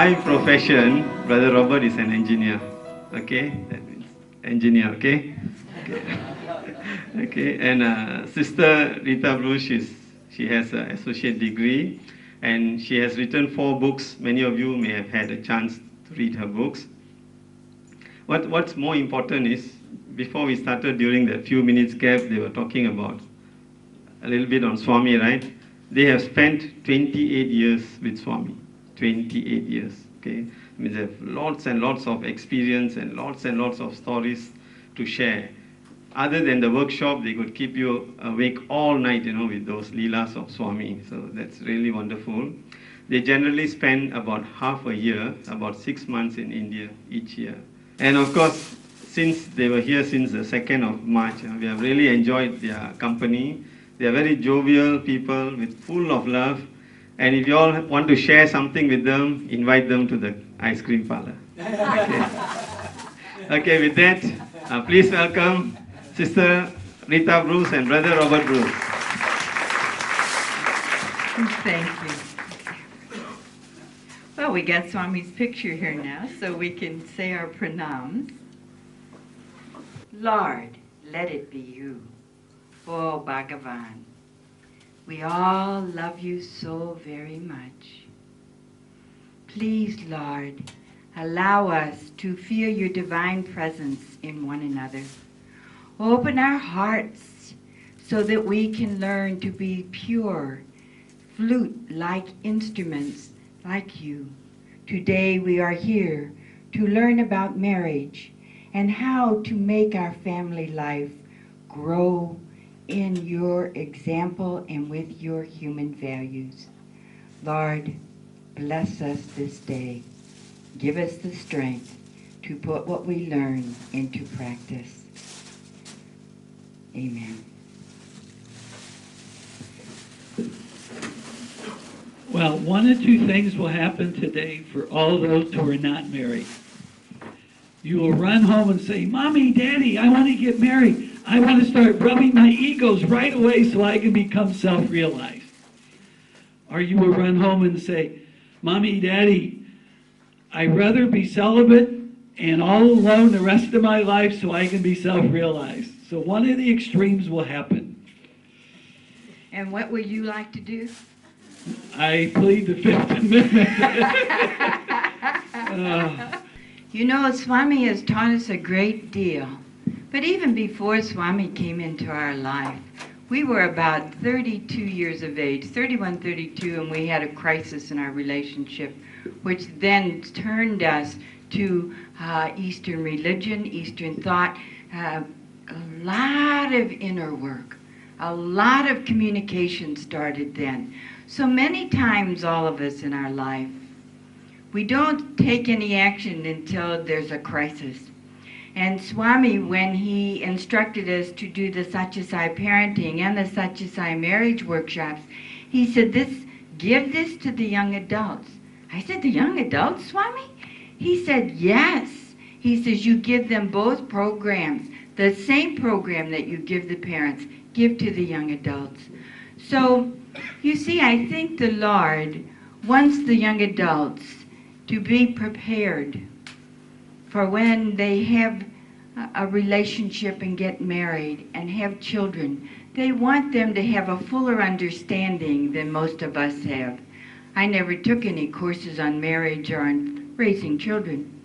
By profession, Brother Robert is an engineer. Okay, that means engineer. Okay, okay, okay. And Sister Rita Bruce, she has an associate degree, and she has written 4 books. Many of you may have had a chance to read her books. What's more important is, before we started, during the few minutes gap, they were talking about a little bit on Swami, right? They have spent 28 years with Swami. 28 years, okay? I mean, they have lots and lots of experience and lots of stories to share. Other than the workshop, they could keep you awake all night, with those leelas of Swami. So that's really wonderful. They generally spend about half a year, about 6 months in India each year. And of course, since they were here since the 2nd of March, we have really enjoyed their company. They are very jovial people with full of love. And if you all want to share something with them, invite them to the ice cream parlor. Okay, okay, with that, please welcome Sister Rita Bruce and Brother Robert Bruce. Thank you. Well, we got Swami's picture here now, so we can say our pranams. Lord, let it be you. Oh, Bhagavan. We all love you so very much. Please, Lord, allow us to feel your divine presence in one another. Open our hearts so that we can learn to be pure, flute-like instruments like you. Today we are here to learn about marriage and how to make our family life grow in your example and with your human values. Lord, bless us this day. Give us the strength to put what we learn into practice. Amen. Well, one of 2 things will happen today for all those who are not married. You will run home and say, Mommy, Daddy, I want to get married. I want to start rubbing my egos right away so I can become self-realized. Or you will run home and say, Mommy, Daddy, I'd rather be celibate and all alone the rest of my life so I can be self-realized. So one of the extremes will happen. And what would you like to do? I plead the Fifth Amendment. You know, Swami has taught us a great deal. But even before Swami came into our life, we were about 32 years of age, 31, 32, and we had a crisis in our relationship, which then turned us to Eastern religion, Eastern thought, a lot of inner work, a lot of communication started then. So many times, all of us in our life, we don't take any action until there's a crisis. And Swami, when he instructed us to do the Satyasai parenting and the Satyasai marriage workshops, he said, give this to the young adults. I said, the young adults, Swami? He said, yes. He says, you give them both programs, the same program that you give the parents, give to the young adults. So, you see, I think the Lord wants the young adults to be prepared for when they have a relationship and get married and have children. They want them to have a fuller understanding than most of us have. I never took any courses on marriage or on raising children.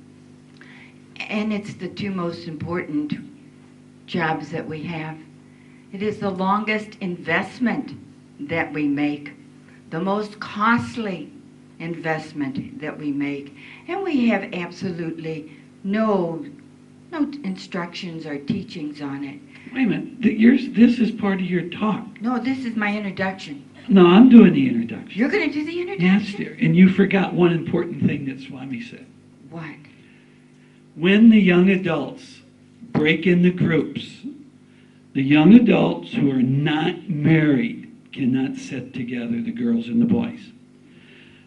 And it's the 2 most important jobs that we have. It is the longest investment that we make, the most costly investment that we make. And we have absolutely no No instructions or teachings on it. Wait a minute, this is part of your talk. No, this is my introduction. No, I'm doing the introduction. You're going to do the introduction? Yes, dear. And you forgot one important thing that Swami said. What? When the young adults break into groups, the young adults who are not married cannot sit together, the girls and the boys.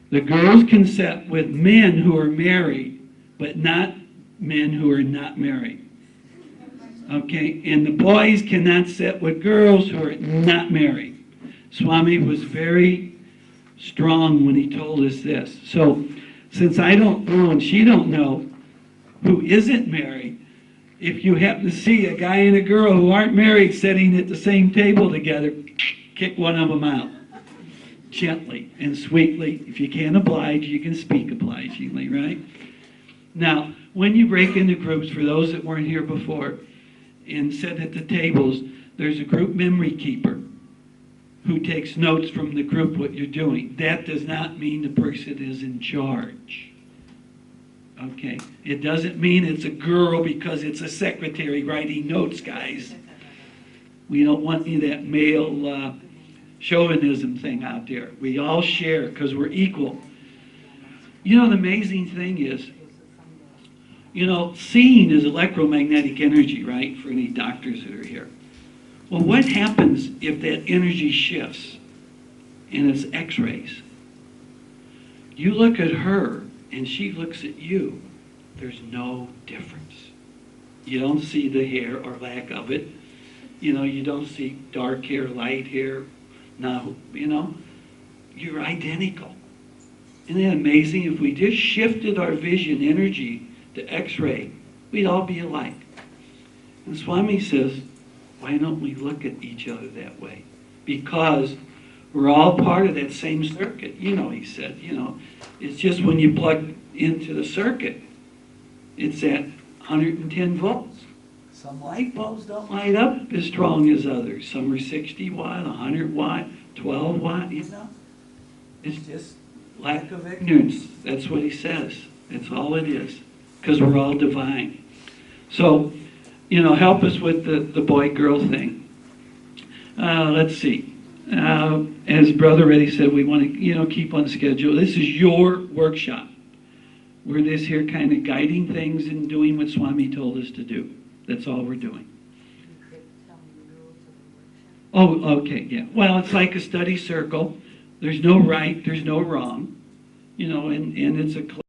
The girls can sit with men who are married, but not men who are not married. Okay? And the boys cannot sit with girls who are not married. Swami was very strong when he told us this. So, since I don't know and she don't know who isn't married, if you happen to see a guy and a girl who aren't married sitting at the same table together, kick one of them out. Gently and sweetly. If you can't oblige, you can speak obligingly, right? Now, when you break into groups, for those that weren't here before, and sit at the tables, there's a group memory keeper who takes notes from the group what you're doing. That does not mean the person is in charge. Okay? It doesn't mean it's a girl because it's a secretary writing notes, guys. We don't want any of that male chauvinism thing out there. We all share because we're equal. You know, the amazing thing is, you know, seeing is electromagnetic energy, right, for any doctors that are here. Well, what happens if that energy shifts and it's X-rays? You look at her and she looks at you. There's no difference. You don't see the hair or lack of it. You know, you don't see dark hair, light hair. No, you know, you're identical. Isn't that amazing? If we just shifted our vision energy to X-ray, we'd all be alike. And Swami says, why don't we look at each other that way? Because we're all part of that same circuit. You know, he said, you know, it's just when you plug into the circuit, it's at 110 volts. Some light bulbs don't light up as strong as others. Some are 60 watt, 100 watt, 12 watt, you know. It's just lack of ignorance. That's what he says. That's all it is. Because we're all divine. So, you know, help us with the boy-girl thing. Let's see. As Brother Reddy said, we want to, you know, keep on schedule. This is your workshop. We're this here kind of guiding things and doing what Swami told us to do. That's all we're doing. Oh, okay, yeah. Well, it's like a study circle. There's no right, there's no wrong. You know, and it's a